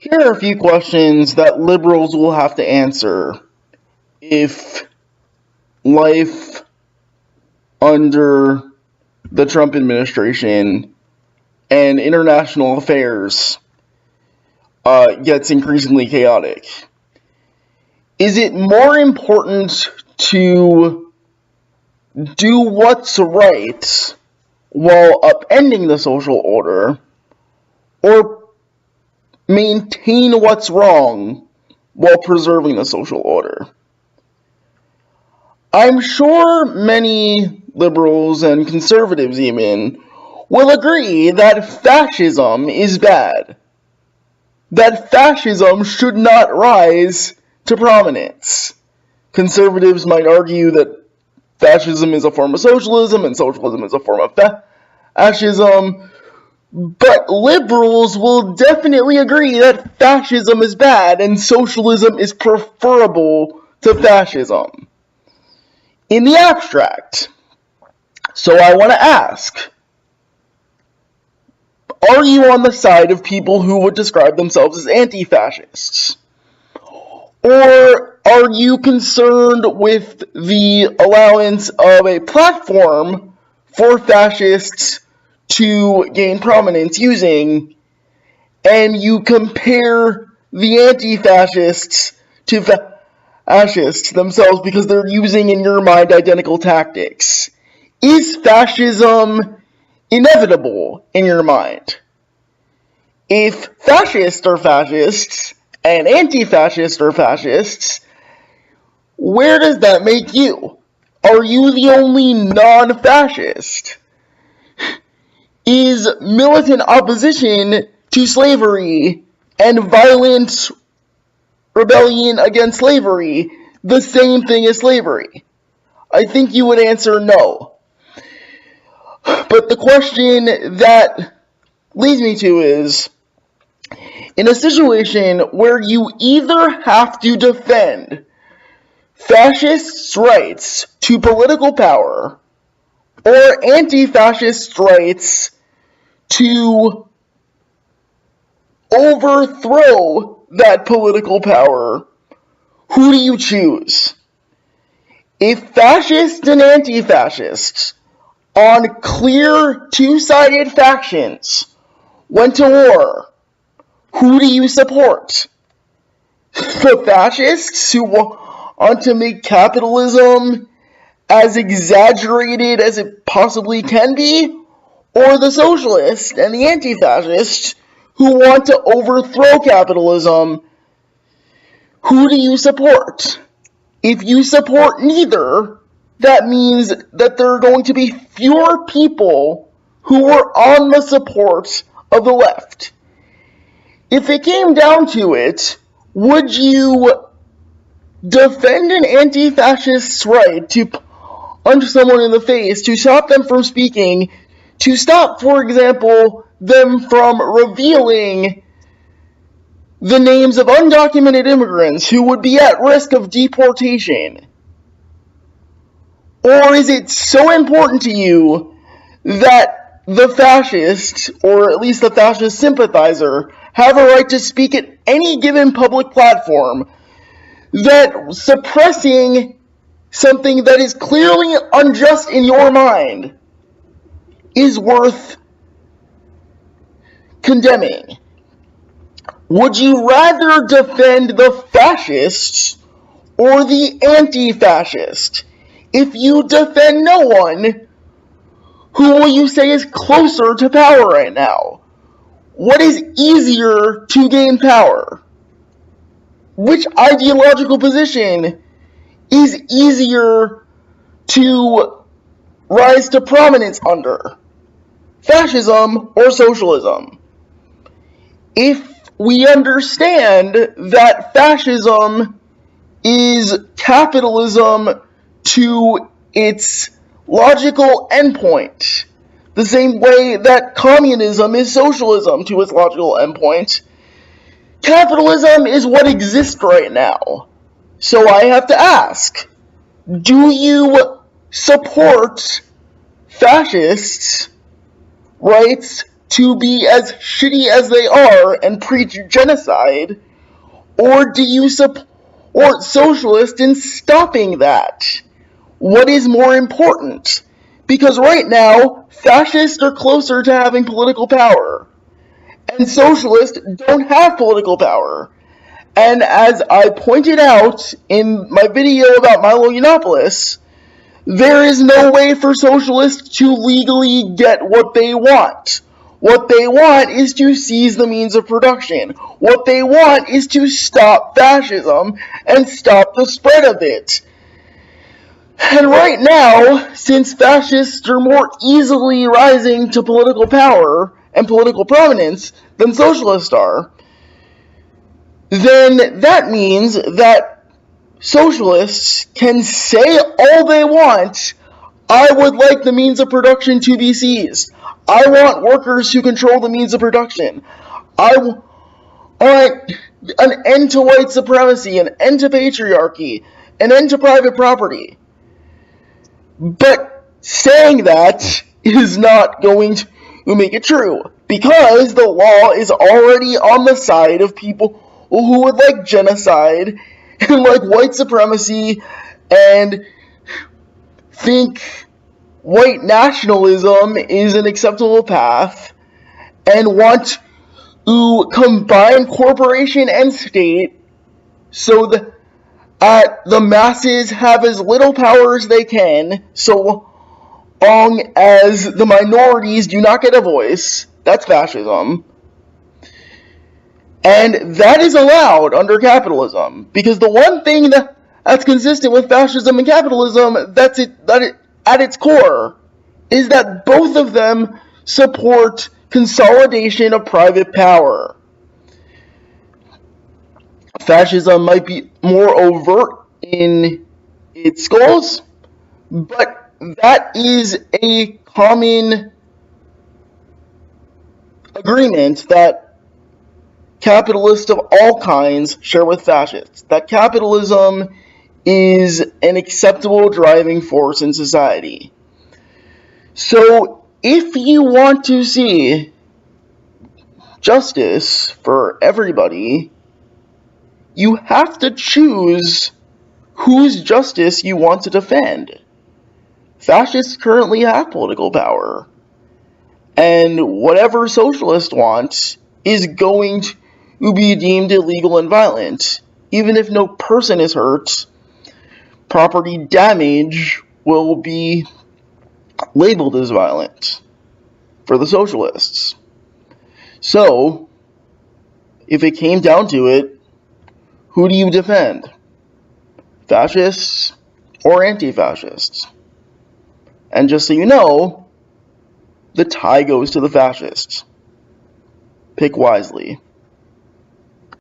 Here are a few questions that liberals will have to answer if life under the Trump administration and international affairs gets increasingly chaotic. Is it more important to do what's right while upending the social order, or maintain what's wrong while preserving the social order? I'm sure many liberals and conservatives even will agree that fascism is bad, that fascism should not rise to prominence. Conservatives might argue that fascism is a form of socialism and socialism is a form of fascism, but liberals will definitely agree that fascism is bad and socialism is preferable to fascism in the abstract. So I want to ask, are you on the side of people who would describe themselves as anti-fascists? Or are you concerned with the allowance of a platform for fascists to gain prominence using, and you compare the anti-fascists to fascists themselves because they're using, in your mind, identical tactics? Is fascism inevitable in your mind? If fascists are fascists and anti-fascists are fascists, where does that make you? Are you the only non-fascist? Is militant opposition to slavery and violent rebellion against slavery the same thing as slavery? I think you would answer no. But the question that leads me to is, in a situation where you either have to defend fascists' rights to political power or anti-fascist rights to overthrow that political power, who do you choose? If fascists and anti-fascists on clear two-sided factions went to war, who do you support? The fascists who want to make capitalism as exaggerated as it possibly can be, or the socialists and the anti-fascists who want to overthrow capitalism? Who do you support? If you support neither, that means that there are going to be fewer people who are on the support of the left. If it came down to it, would you defend an anti-fascist's right to punch someone in the face, to stop them from speaking, to stop, for example, them from revealing the names of undocumented immigrants who would be at risk of deportation? Or is it so important to you that the fascist, or at least the fascist sympathizer, have a right to speak at any given public platform, that suppressing something that is clearly unjust in your mind is worth condemning? Would you rather defend the fascists or the anti-fascist? If you defend no one, who will you say is closer to power right now? What is easier to gain power? Which ideological position is easier to rise to prominence under? Fascism or socialism? If we understand that fascism is capitalism to its logical endpoint, the same way that communism is socialism to its logical endpoint, capitalism is what exists right now. So I have to ask, do you support fascists' rights to be as shitty as they are and preach genocide, or do you support socialists in stopping that? What is more important? Because right now, fascists are closer to having political power, and socialists don't have political power. And as I pointed out in my video about Milo Yiannopoulos, there is no way for socialists to legally get what they want. What they want is to seize the means of production. What they want is to stop fascism and stop the spread of it. And right now, since fascists are more easily rising to political power and political prominence than socialists are, then that means that socialists can say all they want. I would like the means of production to be seized. I want workers to control the means of production. I want an end to white supremacy, an end to patriarchy, an end to private property. But saying that is not going to make it true, because the law is already on the side of people who would like genocide and like white supremacy and think white nationalism is an acceptable path and want to combine corporation and state so that the masses have as little power as they can, so long as the minorities do not get a voice. That's fascism. And that is allowed under capitalism, because the one thing that's consistent with fascism and capitalism, that at its core, is that both of them support consolidation of private power. Fascism might be more overt in its goals, but that is a common agreement that capitalists of all kinds share with fascists, that capitalism is an acceptable driving force in society. So if you want to see justice for everybody, you have to choose whose justice you want to defend. Fascists currently have political power, and whatever socialists want is going to be deemed illegal and violent. Even if no person is hurt, property damage will be labeled as violent for the socialists. So, if it came down to it, who do you defend? Fascists or anti-fascists? And just so you know, the tie goes to the fascists. Pick wisely.